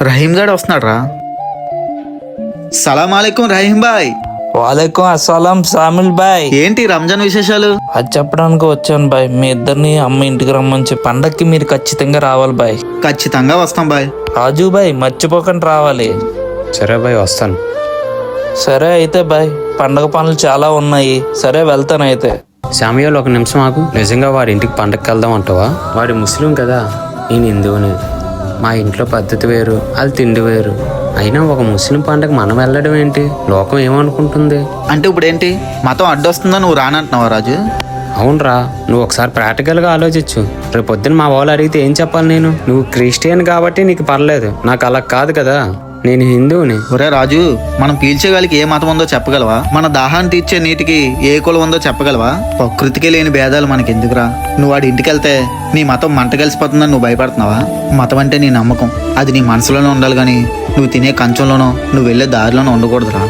రహీం గాడు వస్తున్నాడు రా. సలాం అలైకుం రహీం బాయ్. వాలేకుం అస్సలాం సామిల్ బాయ్. ఏంటి రంజాన్ విశేషాలు? అది చెప్పడానికి వచ్చాను బాయ్. మీ ఇద్దరిని అమ్మ ఇంటికి రమ్మని చెప్పి పండక్కి మీరు ఖచ్చితంగా రావాలి బాయ్. ఖచ్చితంగా వస్తాం బాయ్. రాజు బాయ్ మర్చిపోకుండా రావాలి. సరే బాయ్, వస్తాను. సరే అయితే బాయ్, పండగ పనులు చాలా ఉన్నాయి. సరే వెళ్తాను అయితే. శామ్యాలు ఒక నిమిషం ఆగు. నిజంగా వాడి ఇంటికి పండగకి వెళ్దాం అంటావా? వాడి ముస్లిం కదా, నేను హిందువుని. మా ఇంట్లో పద్ధతి వేరు, అది తిండి వేరు. అయినా ఒక ముస్లిం పండగ మనం వెళ్ళడం ఏంటి? లోకం ఏమనుకుంటుంది? అంటే ఇప్పుడు ఏంటి, మతం అడ్డొస్తుందా నువ్వు రానంటున్నావా రాజు? అవునరా, నువ్వు ఒకసారి ప్రాక్టికల్గా ఆలోచించు. రేపు పొద్దున్న మా వాళ్ళు అడిగితే ఏం చెప్పాలి నేను? నువ్వు క్రిస్టియన్ కాబట్టి నీకు పర్లేదు, నాకు అలా కాదు కదా, నేను హిందువుని. ఒరే రాజు, మనం పీల్చేగాలికి ఏ మతం ఉందో చెప్పగలవా? మన దాహాన్ని తీర్చే నీటికి ఏ కులం ఉందో చెప్పగలవా? ప్రకృతికి లేని భేదాలు మనకి ఎందుకురా? నువ్వు వాడి ఇంటికి వెళ్తే నీ మతం మంట కలిసిపోతుందని నువ్వు భయపడుతున్నావా? మతం అంటే నీ నమ్మకం, అది నీ మనసులోనే ఉండాలి కానీ నువ్వు తినే కంచంలోనో నువ్వు వెళ్ళే దారిలోనో ఉండకూడదురా.